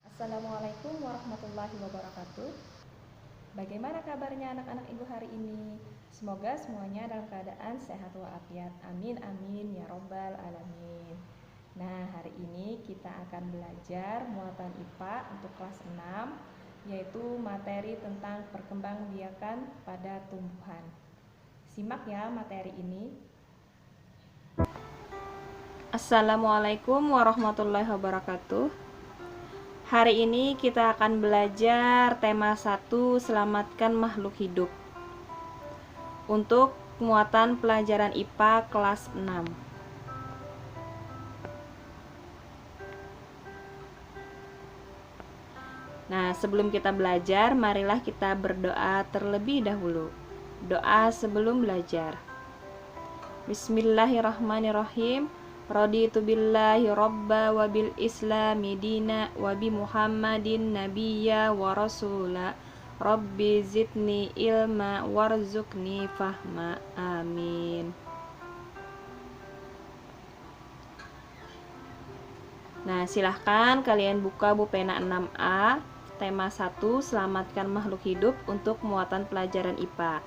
Assalamualaikum warahmatullahi wabarakatuh. Bagaimana kabarnya anak-anak ibu hari ini? Semoga semuanya dalam keadaan sehat walafiat. Amin amin ya robbal alamin. Nah, hari ini kita akan belajar muatan IPA untuk kelas 6, yaitu materi tentang perkembangbiakan pada tumbuhan. Simak ya materi ini. Assalamualaikum warahmatullahi wabarakatuh. Hari ini kita akan belajar tema 1, selamatkan makhluk hidup, untuk muatan pelajaran IPA kelas 6. Nah, sebelum kita belajar, marilah kita berdoa terlebih dahulu. Doa sebelum belajar. Bismillahirrahmanirrahim. Raditu billahi robba wa bil islami dina wa bi muhammadin nabiyya wa rasula. Rabbi zidni ilma warzuqni fahma. Amin. Nah, silahkan kalian buka buku pena 6A, tema 1, selamatkan makhluk hidup untuk muatan pelajaran IPA.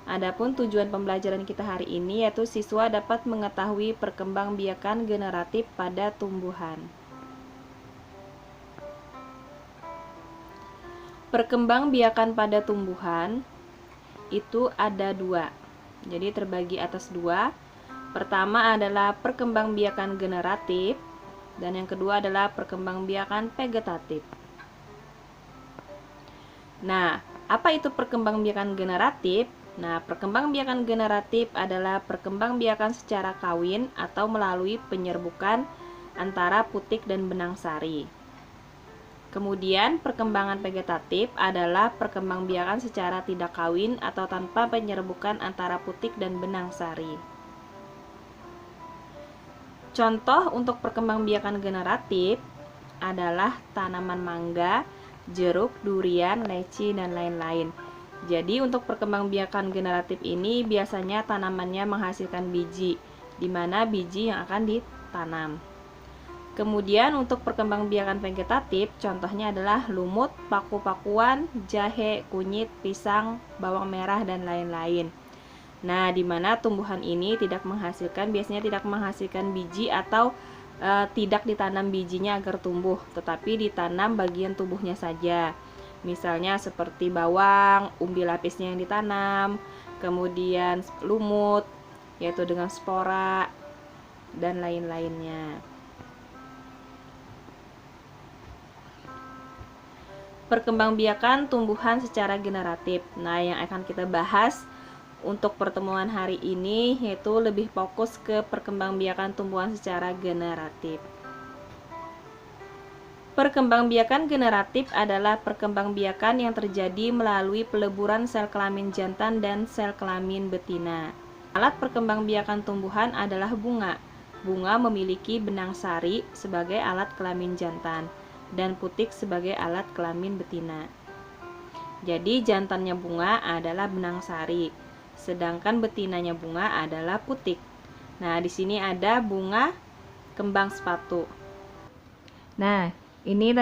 Adapun tujuan pembelajaran kita hari ini yaitu siswa dapat mengetahui perkembangbiakan generatif pada tumbuhan. Perkembangbiakan pada tumbuhan itu ada 2. Jadi terbagi atas 2. Pertama adalah perkembangbiakan generatif dan yang kedua adalah perkembangbiakan vegetatif. Nah, apa itu perkembangbiakan generatif? Nah, perkembangbiakan generatif adalah perkembangbiakan secara kawin atau melalui penyerbukan antara putik dan benang sari. Kemudian, perkembangan vegetatif adalah perkembangbiakan secara tidak kawin atau tanpa penyerbukan antara putik dan benang sari. Contoh untuk perkembangbiakan generatif adalah tanaman mangga, jeruk, durian, leci, dan lain-lain. Jadi untuk perkembangbiakan generatif ini biasanya tanamannya menghasilkan biji, di mana biji yang akan ditanam. Kemudian untuk perkembangbiakan vegetatif, contohnya adalah lumut, paku-pakuan, jahe, kunyit, pisang, bawang merah, dan lain-lain. Nah, di mana tumbuhan ini biasanya tidak menghasilkan biji atau tidak ditanam bijinya agar tumbuh, tetapi ditanam bagian tubuhnya saja. Misalnya seperti bawang, umbi lapisnya yang ditanam, kemudian lumut, yaitu dengan spora, dan lain-lainnya. Perkembangbiakan tumbuhan secara generatif. Nah, yang akan kita bahas untuk pertemuan hari ini yaitu lebih fokus ke perkembangbiakan tumbuhan secara generatif. Perkembangbiakan generatif adalah perkembangbiakan yang terjadi melalui peleburan sel kelamin jantan dan sel kelamin betina. Alat perkembangbiakan tumbuhan adalah bunga. Bunga memiliki benang sari sebagai alat kelamin jantan dan putik sebagai alat kelamin betina. Jadi jantannya bunga adalah benang sari, sedangkan betinanya bunga adalah putik. Nah, di sini ada bunga kembang sepatu. Nah, ini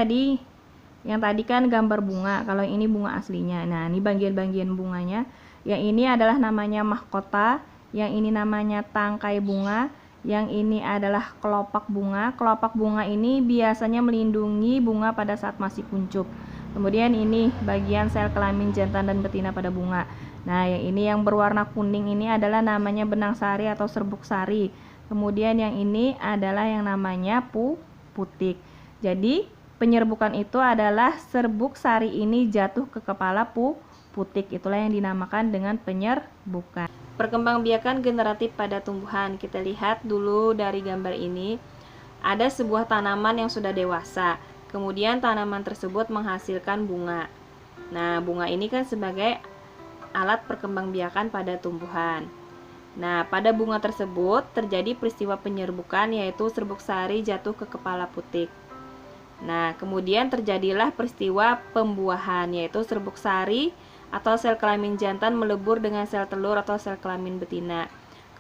yang tadi kan gambar bunga, kalau ini bunga aslinya. Nah, ini bagian-bagian bunganya. Yang ini adalah namanya mahkota, yang ini namanya tangkai bunga, yang ini adalah kelopak bunga. Kelopak bunga ini biasanya melindungi bunga pada saat masih kuncup. Kemudian ini bagian sel kelamin jantan dan betina pada bunga. Nah, yang ini yang berwarna kuning ini adalah namanya benang sari atau serbuk sari. Kemudian yang ini adalah yang namanya putik. Jadi penyerbukan itu adalah serbuk sari ini jatuh ke kepala putik. Itulah yang dinamakan dengan penyerbukan. Perkembangbiakan generatif pada tumbuhan. Kita lihat dulu dari gambar ini. Ada sebuah tanaman yang sudah dewasa. Kemudian tanaman tersebut menghasilkan bunga. Nah, bunga ini kan sebagai alat perkembangbiakan pada tumbuhan. Nah, pada bunga tersebut terjadi peristiwa penyerbukan, yaitu serbuk sari jatuh ke kepala putik. Nah, kemudian terjadilah peristiwa pembuahan, yaitu serbuk sari atau sel kelamin jantan melebur dengan sel telur atau sel kelamin betina.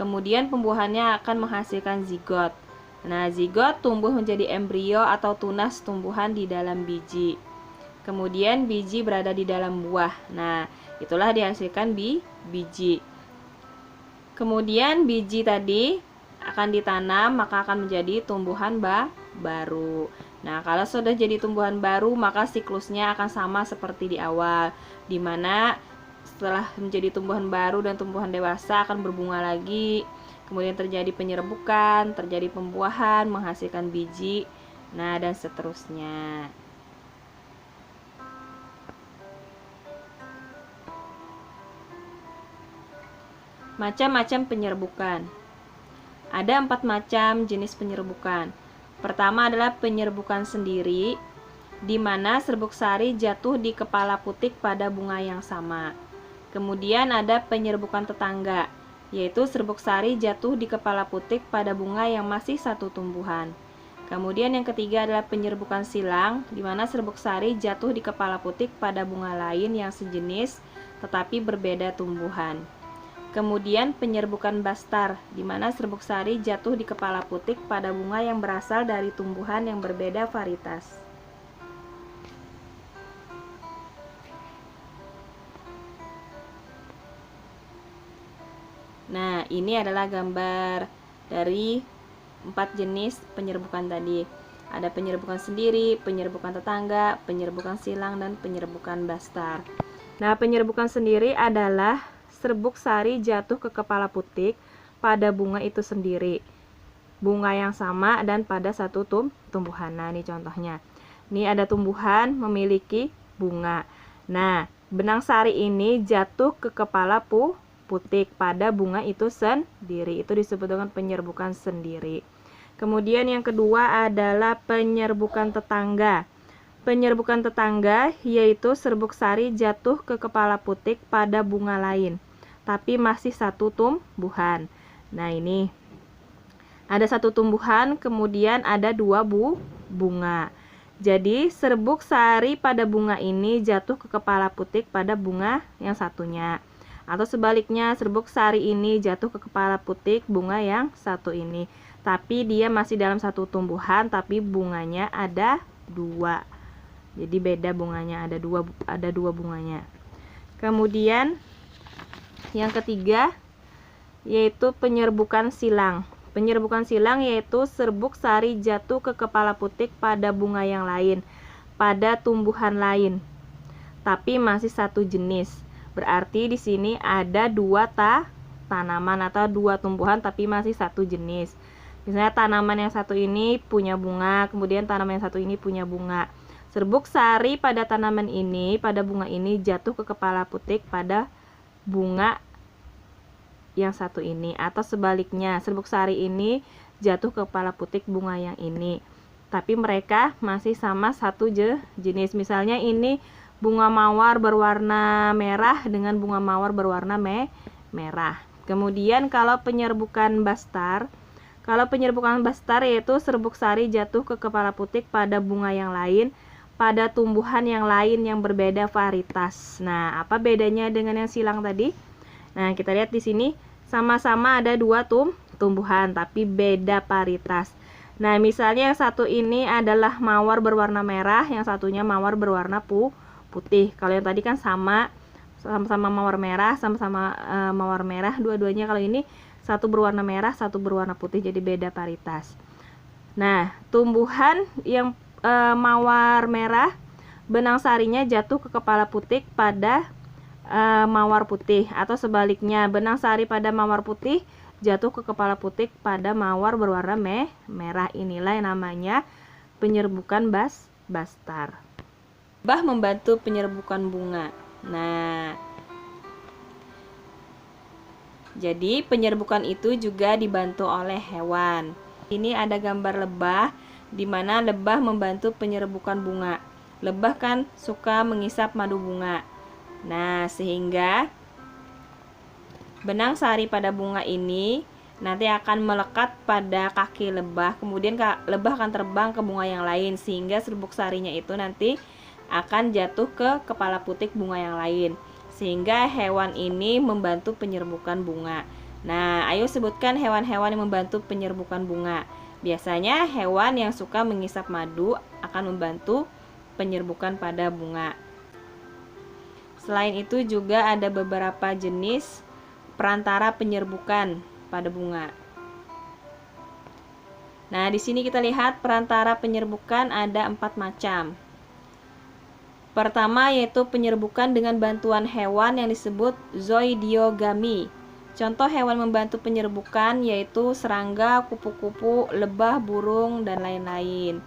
Kemudian pembuahannya akan menghasilkan zigot. Nah, zigot tumbuh menjadi embrio atau tunas tumbuhan di dalam biji. Kemudian biji berada di dalam buah. Nah, itulah dihasilkan biji. Kemudian biji tadi akan ditanam, maka akan menjadi tumbuhan baru. Nah, kalau sudah jadi tumbuhan baru, maka siklusnya akan sama seperti di awal, di mana setelah menjadi tumbuhan baru dan tumbuhan dewasa akan berbunga lagi. Kemudian terjadi penyerbukan, terjadi pembuahan, menghasilkan biji, nah dan seterusnya. Macam-macam penyerbukan. Ada 4 macam jenis penyerbukan. Pertama adalah penyerbukan sendiri, di mana serbuk sari jatuh di kepala putik pada bunga yang sama. Kemudian ada penyerbukan tetangga, yaitu serbuk sari jatuh di kepala putik pada bunga yang masih satu tumbuhan. Kemudian yang ketiga adalah penyerbukan silang, di mana serbuk sari jatuh di kepala putik pada bunga lain yang sejenis tetapi berbeda tumbuhan. Kemudian penyerbukan bastar, di mana serbuk sari jatuh di kepala putik pada bunga yang berasal dari tumbuhan yang berbeda varietas. Nah, ini adalah gambar dari 4 jenis penyerbukan tadi. Ada penyerbukan sendiri, penyerbukan tetangga, penyerbukan silang, dan penyerbukan bastar. Nah, penyerbukan sendiri adalah serbuk sari jatuh ke kepala putik pada bunga itu sendiri, bunga yang sama dan pada satu tumbuhan. Nah, ini contohnya. Ini ada tumbuhan memiliki bunga. Nah, benang sari ini jatuh ke kepala putik pada bunga itu sendiri. Itu disebut dengan penyerbukan sendiri. Kemudian yang kedua adalah penyerbukan tetangga. Penyerbukan tetangga yaitu serbuk sari jatuh ke kepala putik pada bunga lain, tapi masih satu tumbuhan. Nah, ini ada satu tumbuhan, kemudian ada 2 bunga. Jadi serbuk sari pada bunga ini jatuh ke kepala putik pada bunga yang satunya. Atau sebaliknya, serbuk sari ini jatuh ke kepala putik bunga yang satu ini. Tapi dia masih dalam satu tumbuhan, tapi bunganya ada 2. Jadi beda bunganya, ada dua bunganya. Kemudian yang ketiga yaitu penyerbukan silang. Penyerbukan silang yaitu serbuk sari jatuh ke kepala putik pada bunga yang lain, pada tumbuhan lain, tapi masih satu jenis. Berarti di sini ada 2 tanaman atau 2 tumbuhan tapi masih satu jenis. Misalnya tanaman yang satu ini punya bunga, kemudian tanaman yang satu ini punya bunga. Serbuk sari pada tanaman ini, pada bunga ini jatuh ke kepala putik pada bunga yang satu ini. Atau sebaliknya, serbuk sari ini jatuh ke kepala putik bunga yang ini. Tapi mereka masih sama satu jenis. Misalnya ini bunga mawar berwarna merah dengan bunga mawar berwarna merah. Kemudian kalau penyerbukan bastar, yaitu serbuk sari jatuh ke kepala putik pada bunga yang lain, pada tumbuhan yang lain yang berbeda varietas. Nah, apa bedanya dengan yang silang tadi? Nah, kita lihat di sini sama-sama ada 2 tumbuhan tapi beda varietas. Nah, misalnya yang satu ini adalah mawar berwarna merah, yang satunya mawar berwarna putih. Kalau yang tadi kan sama-sama mawar merah, mawar merah dua-duanya. Kalau ini satu berwarna merah, satu berwarna putih, jadi beda varietas. Nah, tumbuhan yang mawar merah, benang sarinya jatuh ke kepala putik pada mawar putih, atau sebaliknya, benang sari pada mawar putih jatuh ke kepala putik pada mawar berwarna merah. Inilah yang namanya penyerbukan bastar. Lebah membantu penyerbukan bunga. Nah, jadi penyerbukan itu juga dibantu oleh hewan. Ini ada gambar lebah, di mana lebah membantu penyerbukan bunga. Lebah kan suka mengisap madu bunga. Nah, sehingga benang sari pada bunga ini nanti akan melekat pada kaki lebah. Kemudian lebah akan terbang ke bunga yang lain, sehingga serbuk sarinya itu nanti akan jatuh ke kepala putik bunga yang lain. Sehingga hewan ini membantu penyerbukan bunga. Nah, ayo sebutkan hewan-hewan yang membantu penyerbukan bunga. Biasanya hewan yang suka mengisap madu akan membantu penyerbukan pada bunga. Selain itu juga ada beberapa jenis perantara penyerbukan pada bunga. Nah, di sini kita lihat perantara penyerbukan ada 4 macam. Pertama yaitu penyerbukan dengan bantuan hewan yang disebut zoidiogami. Contoh hewan membantu penyerbukan yaitu serangga, kupu-kupu, lebah, burung, dan lain-lain.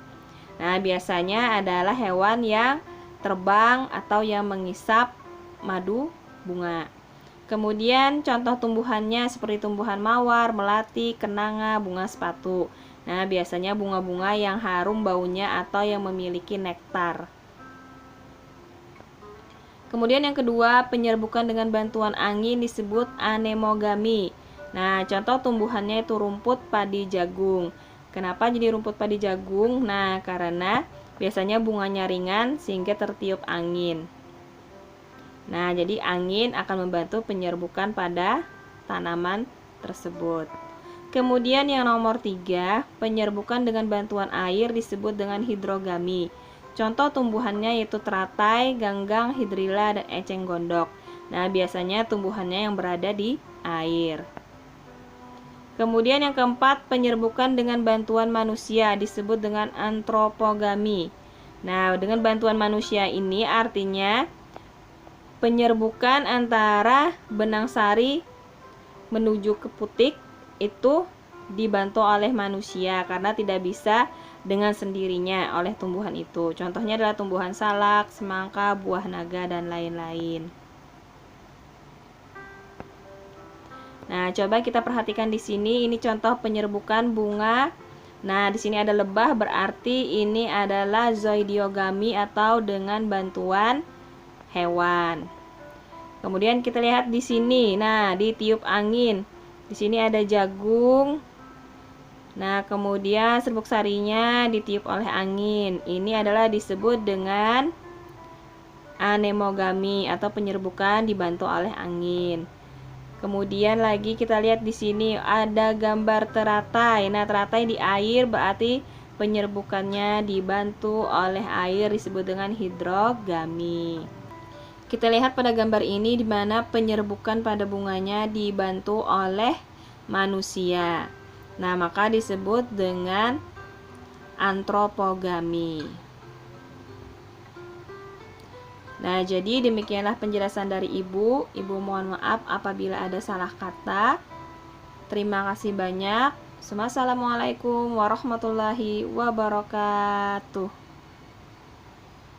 Nah, biasanya adalah hewan yang terbang atau yang mengisap madu bunga. Kemudian contoh tumbuhannya seperti tumbuhan mawar, melati, kenanga, bunga sepatu. Nah, biasanya bunga-bunga yang harum baunya atau yang memiliki nektar. Kemudian yang kedua, penyerbukan dengan bantuan angin disebut anemogami. Nah, contoh tumbuhannya itu rumput, padi, jagung. Kenapa jadi rumput, padi, jagung? Nah, karena biasanya bunganya ringan sehingga tertiup angin. Nah, jadi angin akan membantu penyerbukan pada tanaman tersebut. Kemudian yang nomor 3, penyerbukan dengan bantuan air disebut dengan hidrogami. Contoh tumbuhannya yaitu teratai, ganggang, hidrilla, dan eceng gondok. Nah, biasanya tumbuhannya yang berada di air. Kemudian yang keempat, penyerbukan dengan bantuan manusia disebut dengan antropogami. Nah, dengan bantuan manusia ini artinya penyerbukan antara benang sari menuju ke putik itu dibantu oleh manusia karena tidak bisa dengan sendirinya oleh tumbuhan itu. Contohnya adalah tumbuhan salak, semangka, buah naga, dan lain-lain. Nah, coba kita perhatikan di sini. Ini contoh penyerbukan bunga. Nah, di sini ada lebah, berarti ini adalah zoidiogami atau dengan bantuan hewan. Kemudian kita lihat di sini. Nah, ditiup angin. Di sini ada jagung. Nah, kemudian serbuk sarinya ditiup oleh angin. Ini adalah disebut dengan anemogami atau penyerbukan dibantu oleh angin. Kemudian lagi kita lihat di sini ada gambar teratai. Nah, teratai di air berarti penyerbukannya dibantu oleh air disebut dengan hidrogami. Kita lihat pada gambar ini di mana penyerbukan pada bunganya dibantu oleh manusia. Nah, maka disebut dengan antropogami. Nah, jadi demikianlah penjelasan dari Ibu. Ibu mohon maaf apabila ada salah kata. Terima kasih banyak. Wassalamualaikum warahmatullahi wabarakatuh.